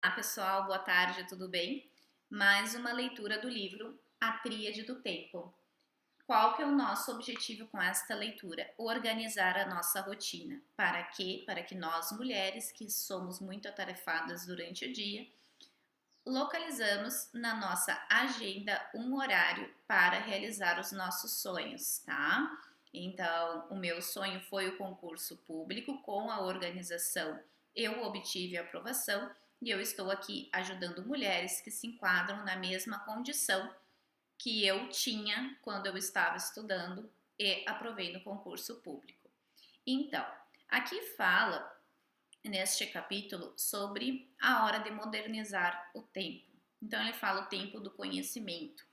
Olá pessoal, boa tarde, tudo bem? Mais uma leitura do livro A Tríade do Tempo. Qual que é o nosso objetivo com esta leitura? Organizar a nossa rotina. Para quê? Para que nós mulheres, que somos muito atarefadas durante o dia, localizamos na nossa agenda um horário para realizar os nossos sonhos, tá? Então, o meu sonho foi o concurso público. Com a organização eu obtive a aprovação e eu estou aqui ajudando mulheres que se enquadram na mesma condição que eu tinha quando eu estava estudando e aprovei no concurso público. Então, aqui fala neste capítulo sobre a hora de modernizar o tempo. Então ele fala o tempo do conhecimento.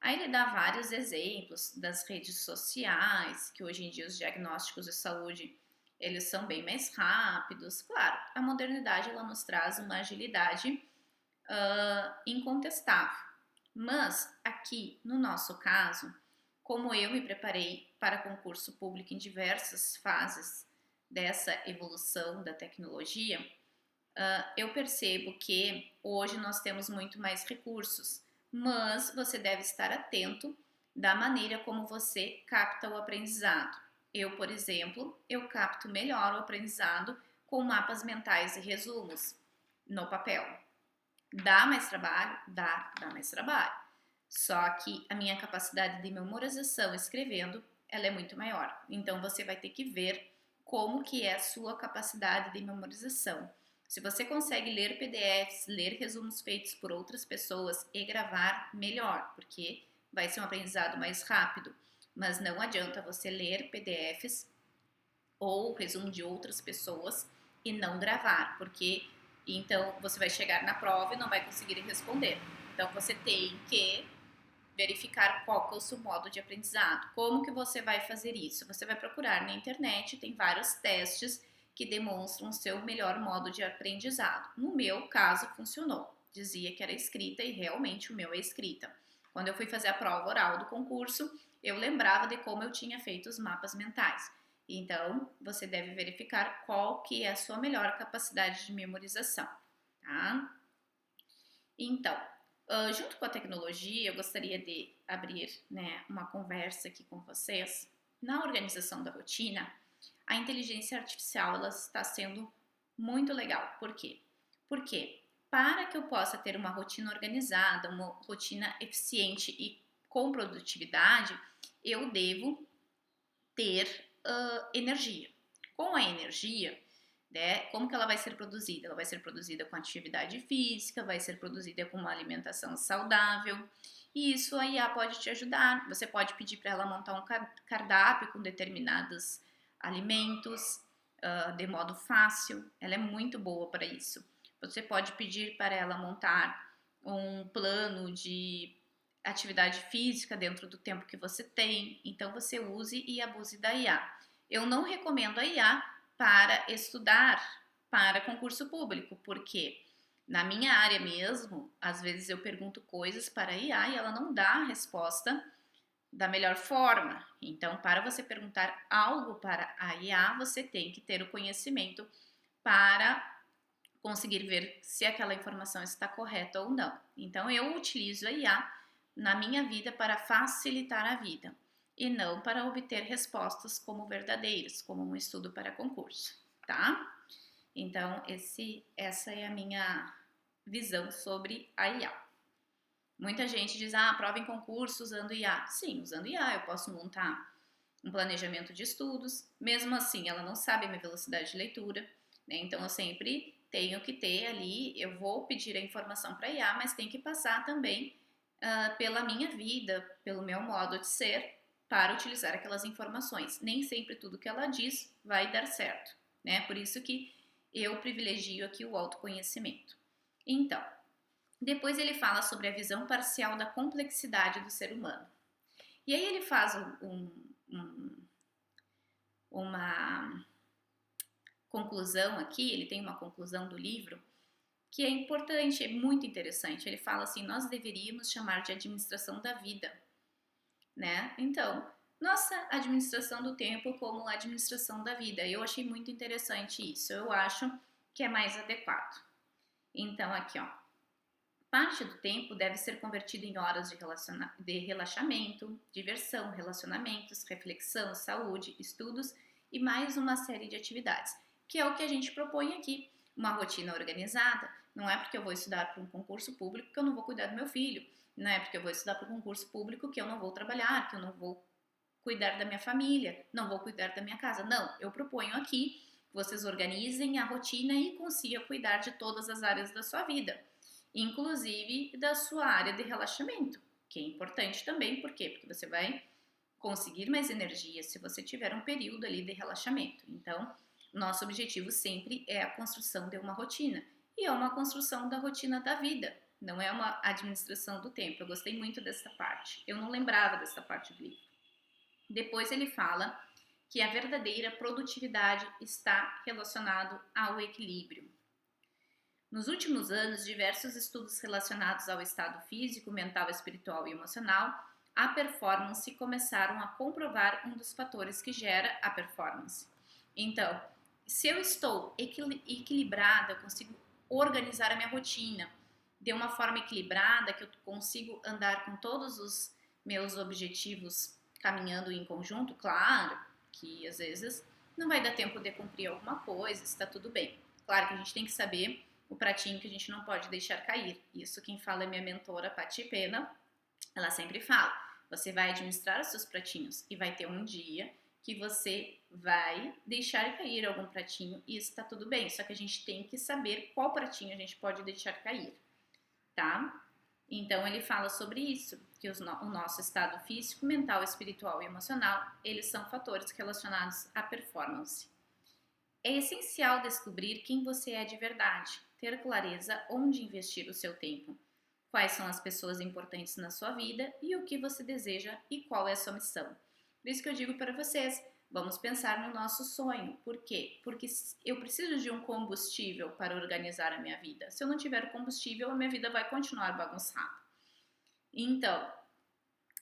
Aí ele dá vários exemplos das redes sociais, que hoje em dia os diagnósticos de saúde eles são bem mais rápidos. Claro, a modernidade ela nos traz uma agilidade incontestável. Mas aqui, no nosso caso, como eu me preparei para concurso público em diversas fases dessa evolução da tecnologia, eu percebo que hoje nós temos muito mais recursos, mas você deve estar atento da maneira como você capta o aprendizado. Eu, por exemplo, eu capto melhor o aprendizado com mapas mentais e resumos no papel. Dá mais trabalho? Dá mais trabalho. Só que a minha capacidade de memorização escrevendo, ela é muito maior. Então você vai ter que ver como que é a sua capacidade de memorização. Se você consegue ler PDFs, ler resumos feitos por outras pessoas e gravar, melhor, porque vai ser um aprendizado mais rápido. Mas não adianta você ler PDFs ou resumo de outras pessoas e não gravar, porque então você vai chegar na prova e não vai conseguir responder. Então você tem que verificar qual que é o seu modo de aprendizado. Como que você vai fazer isso? Você vai procurar na internet, tem vários testes que demonstram o seu melhor modo de aprendizado. No meu caso, funcionou. Dizia que era escrita e realmente o meu é escrita. Quando eu fui fazer a prova oral do concurso, eu lembrava de como eu tinha feito os mapas mentais. Então, você deve verificar qual que é a sua melhor capacidade de memorização, tá? Então, junto com a tecnologia, eu gostaria de abrir, né, uma conversa aqui com vocês. Na organização da rotina, a inteligência artificial ela está sendo muito legal. Por quê? Porque para que eu possa ter uma rotina organizada, uma rotina eficiente e com produtividade, eu devo ter energia. Com a energia, né, como que ela vai ser produzida? Ela vai ser produzida com atividade física, vai ser produzida com uma alimentação saudável. E isso a IA pode te ajudar. Você pode pedir para ela montar um cardápio com determinados alimentos de modo fácil. Ela é muito boa para isso. Você pode pedir para ela montar um plano de atividade física dentro do tempo que você tem. Então você use e abuse da IA. Eu não recomendo a IA para estudar para concurso público, porque na minha área mesmo, às vezes eu pergunto coisas para a IA e ela não dá a resposta da melhor forma. Então, para você perguntar algo para a IA, você tem que ter o conhecimento para conseguir ver se aquela informação está correta ou não. Então, eu utilizo a IA na minha vida para facilitar a vida e não para obter respostas como verdadeiras, como um estudo para concurso, tá? Então, essa é a minha visão sobre a IA. Muita gente diz, prova em concurso usando IA. Sim, usando IA eu posso montar um planejamento de estudos, mesmo assim ela não sabe a minha velocidade de leitura, né? Então eu sempre tenho que ter ali, eu vou pedir a informação para a IA, mas tem que passar também pela minha vida, pelo meu modo de ser, para utilizar aquelas informações. Nem sempre tudo que ela diz vai dar certo, né? Por isso que eu privilegio aqui o autoconhecimento. Então, depois ele fala sobre a visão parcial da complexidade do ser humano. E aí ele faz uma conclusão aqui, ele tem uma conclusão do livro que é importante, é muito interessante. Ele fala assim: nós deveríamos chamar de administração da vida, né? Então, nossa administração do tempo como administração da vida. Eu achei muito interessante isso. Eu acho que é mais adequado. Então, aqui, ó, parte do tempo deve ser convertido em horas de relaxamento, diversão, relacionamentos, reflexão, saúde, estudos e mais uma série de atividades, que é o que a gente propõe aqui. Uma rotina organizada. Não é porque eu vou estudar para um concurso público que eu não vou cuidar do meu filho. Não é porque eu vou estudar para um concurso público que eu não vou trabalhar, que eu não vou cuidar da minha família, não vou cuidar da minha casa. Não, eu proponho aqui que vocês organizem a rotina e consigam cuidar de todas as áreas da sua vida, inclusive da sua área de relaxamento, que é importante também, por quê? Porque você vai conseguir mais energia se você tiver um período ali de relaxamento. Então, nosso objetivo sempre é a construção de uma rotina, e é uma construção da rotina da vida, não é uma administração do tempo. Eu gostei muito dessa parte, eu não lembrava dessa parte do livro. Depois ele fala que a verdadeira produtividade está relacionado ao equilíbrio. Nos últimos anos, diversos estudos relacionados ao estado físico, mental, espiritual e emocional, a performance, começaram a comprovar um dos fatores que gera a performance. Então, se eu estou equilibrada, eu consigo organizar a minha rotina de uma forma equilibrada, que eu consigo andar com todos os meus objetivos caminhando em conjunto, claro que às vezes não vai dar tempo de cumprir alguma coisa, está tudo bem. Claro que a gente tem que saber o pratinho que a gente não pode deixar cair. Isso quem fala é minha mentora, Pati Pena. Ela sempre fala, você vai administrar os seus pratinhos e vai ter um dia que você vai deixar cair algum pratinho e isso tá tudo bem. Só que a gente tem que saber qual pratinho a gente pode deixar cair, tá? Então ele fala sobre isso, que o nosso estado físico, mental, espiritual e emocional, eles são fatores relacionados à performance. É essencial descobrir quem você é de verdade, ter clareza onde investir o seu tempo, quais são as pessoas importantes na sua vida e o que você deseja e qual é a sua missão. Por isso que eu digo para vocês, vamos pensar no nosso sonho. Por quê? Porque eu preciso de um combustível para organizar a minha vida. Se eu não tiver combustível, a minha vida vai continuar bagunçada. Então,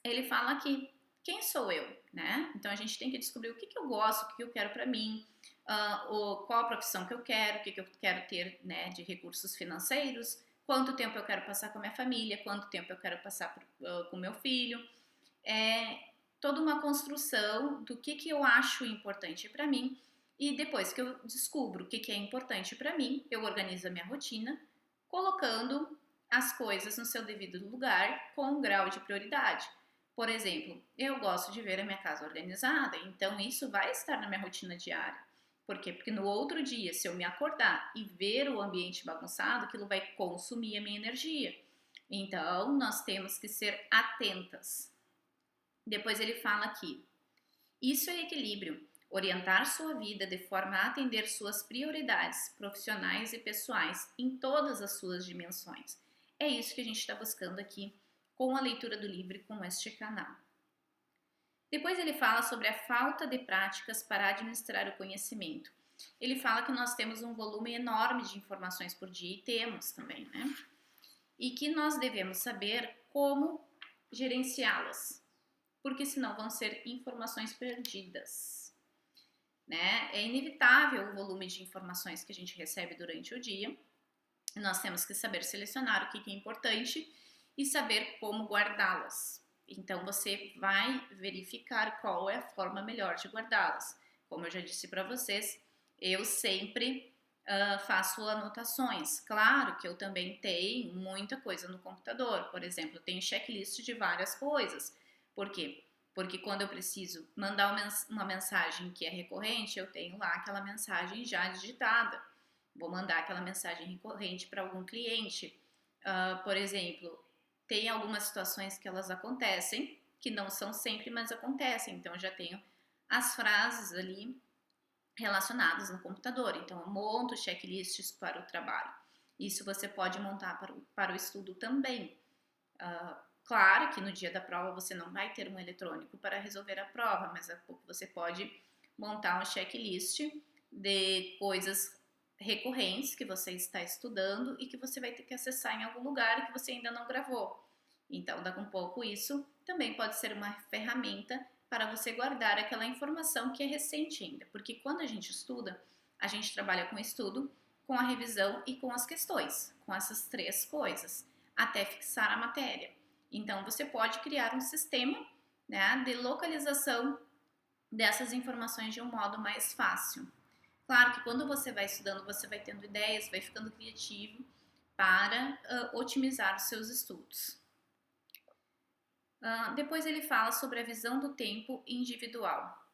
ele fala aqui, quem sou eu, né? Então a gente tem que descobrir o que eu gosto, o que eu quero para mim, qual a profissão que eu quero, o que eu quero ter, né, de recursos financeiros, quanto tempo eu quero passar com a minha família, quanto tempo eu quero passar com meu filho. É toda uma construção do que eu acho importante para mim, e depois que eu descubro o que é importante para mim, eu organizo a minha rotina, colocando as coisas no seu devido lugar com um grau de prioridade. Por exemplo, eu gosto de ver a minha casa organizada, então isso vai estar na minha rotina diária. Por quê? Porque no outro dia, se eu me acordar e ver o ambiente bagunçado, aquilo vai consumir a minha energia. Então, nós temos que ser atentas. Depois ele fala aqui, isso é equilíbrio, orientar sua vida de forma a atender suas prioridades profissionais e pessoais em todas as suas dimensões. É isso que a gente está buscando aqui com a leitura do livro e com este canal. Depois ele fala sobre a falta de práticas para administrar o conhecimento. Ele fala que nós temos um volume enorme de informações por dia, e temos também, né? E que nós devemos saber como gerenciá-las, porque senão vão ser informações perdidas, né? É inevitável o volume de informações que a gente recebe durante o dia. Nós temos que saber selecionar o que é importante e saber como guardá-las. Então você vai verificar qual é a forma melhor de guardá-las. Como eu já disse para vocês, eu sempre faço anotações. Claro que eu também tenho muita coisa no computador. Por exemplo, eu tenho checklist de várias coisas. Por quê? Porque quando eu preciso mandar uma mensagem que é recorrente, eu tenho lá aquela mensagem já digitada. Vou mandar aquela mensagem recorrente para algum cliente. Por exemplo, tem algumas situações que elas acontecem, que não são sempre, mas acontecem. Então, eu já tenho as frases ali relacionadas no computador. Então, eu monto checklists para o trabalho. Isso você pode montar para o estudo também. Claro que no dia da prova você não vai ter um eletrônico para resolver a prova, mas a pouco você pode montar um checklist de coisas recorrentes que você está estudando e que você vai ter que acessar em algum lugar e que você ainda não gravou. Então, daqui a um pouco isso também pode ser uma ferramenta para você guardar aquela informação que é recente ainda, porque quando a gente estuda, a gente trabalha com estudo com a revisão e com as questões, com essas 3 coisas, até fixar a matéria. Então, você pode criar um sistema, né, de localização dessas informações de um modo mais fácil. Claro que quando você vai estudando, você vai tendo ideias, vai ficando criativo para otimizar os seus estudos. Depois ele fala sobre a visão do tempo individual.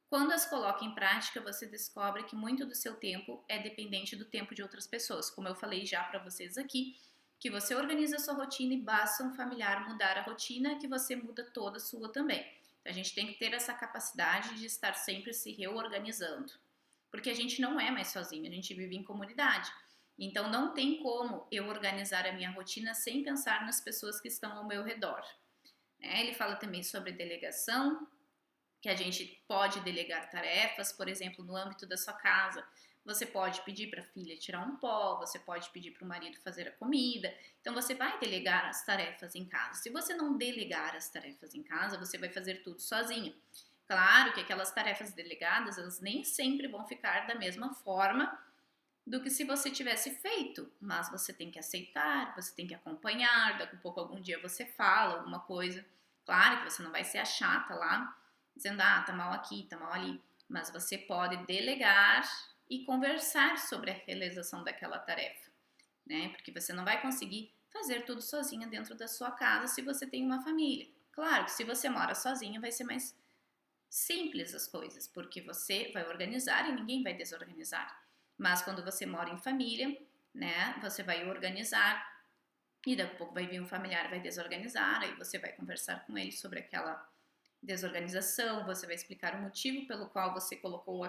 Quando as coloca em prática, você descobre que muito do seu tempo é dependente do tempo de outras pessoas. Como eu falei já para vocês aqui, que você organiza a sua rotina e basta um familiar mudar a rotina que você muda toda a sua também. Então, a gente tem que ter essa capacidade de estar sempre se reorganizando. Porque a gente não é mais sozinho, a gente vive em comunidade. Então, não tem como eu organizar a minha rotina sem pensar nas pessoas que estão ao meu redor. Ele fala também sobre delegação, que a gente pode delegar tarefas, por exemplo, no âmbito da sua casa. Você pode pedir para a filha tirar um pó, você pode pedir para o marido fazer a comida. Então, você vai delegar as tarefas em casa. Se você não delegar as tarefas em casa, você vai fazer tudo sozinho. Claro que aquelas tarefas delegadas, elas nem sempre vão ficar da mesma forma do que se você tivesse feito, mas você tem que aceitar, você tem que acompanhar, daqui a pouco algum dia você fala alguma coisa. Claro que você não vai ser a chata lá, dizendo, tá mal aqui, tá mal ali, mas você pode delegar e conversar sobre a realização daquela tarefa, né? Porque você não vai conseguir fazer tudo sozinha dentro da sua casa se você tem uma família. Claro que se você mora sozinha vai ser mais simples as coisas, porque você vai organizar e ninguém vai desorganizar. Mas quando você mora em família, né, você vai organizar e daqui a pouco vai vir um familiar, vai desorganizar, aí você vai conversar com ele sobre aquela desorganização, você vai explicar o motivo pelo qual você colocou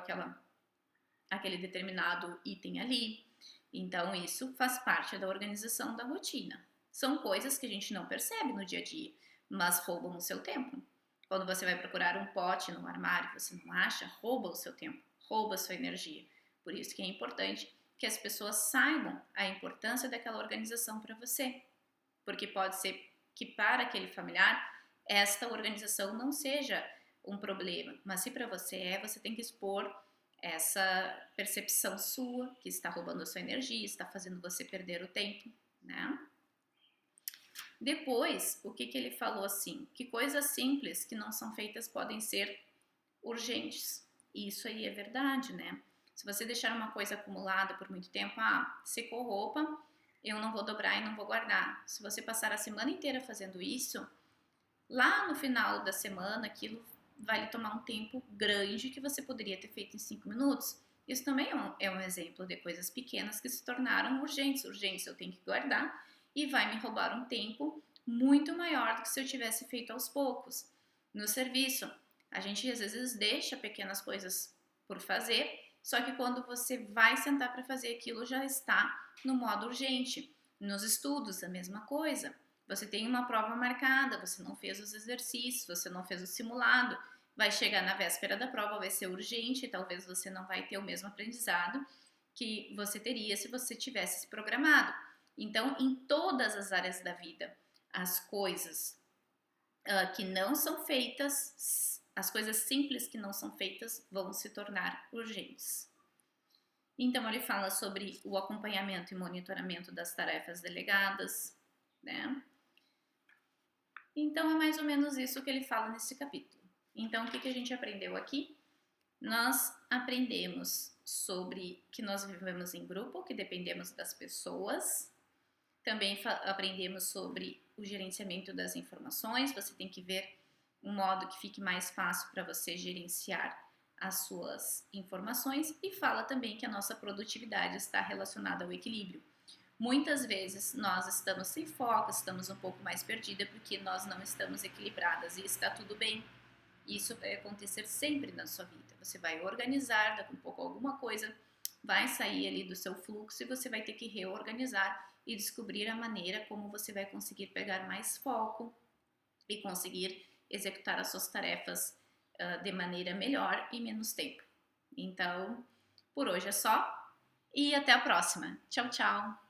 aquele determinado item ali. Então, isso faz parte da organização da rotina. São coisas que a gente não percebe no dia a dia, mas roubam o seu tempo. Quando você vai procurar um pote no armário e você não acha, rouba o seu tempo, rouba a sua energia. Por isso que é importante que as pessoas saibam a importância daquela organização para você. Porque pode ser que para aquele familiar esta organização não seja um problema, mas se para você você tem que expor essa percepção sua que está roubando a sua energia, está fazendo você perder o tempo, né? Depois, o que ele falou assim? Que coisas simples que não são feitas podem ser urgentes. E isso aí é verdade, né? Se você deixar uma coisa acumulada por muito tempo, secou roupa, eu não vou dobrar e não vou guardar. Se você passar a semana inteira fazendo isso, lá no final da semana, aquilo vai lhe tomar um tempo grande que você poderia ter feito em 5 minutos. Isso também é um exemplo de coisas pequenas que se tornaram urgentes. Urgentes eu tenho que guardar e vai me roubar um tempo muito maior do que se eu tivesse feito aos poucos. No serviço, a gente às vezes deixa pequenas coisas por fazer, só que quando você vai sentar para fazer aquilo já está no modo urgente. Nos estudos, a mesma coisa. Você tem uma prova marcada, você não fez os exercícios, você não fez o simulado, vai chegar na véspera da prova, vai ser urgente e talvez você não vai ter o mesmo aprendizado que você teria se você tivesse se programado. Então, em todas as áreas da vida, as coisas que não são feitas, as coisas simples que não são feitas vão se tornar urgentes. Então, ele fala sobre o acompanhamento e monitoramento das tarefas delegadas, né? Então, é mais ou menos isso que ele fala nesse capítulo. Então, o que a gente aprendeu aqui? Nós aprendemos sobre que nós vivemos em grupo, que dependemos das pessoas. Também aprendemos sobre o gerenciamento das informações. Você tem que ver um modo que fique mais fácil para você gerenciar as suas informações. E fala também que a nossa produtividade está relacionada ao equilíbrio. Muitas vezes nós estamos sem foco, estamos um pouco mais perdidas porque nós não estamos equilibradas e está tudo bem. Isso vai acontecer sempre na sua vida. Você vai organizar, daqui a pouco alguma coisa vai sair ali do seu fluxo e você vai ter que reorganizar e descobrir a maneira como você vai conseguir pegar mais foco e conseguir executar as suas tarefas de maneira melhor e menos tempo. Então, por hoje é só e até a próxima. Tchau, tchau!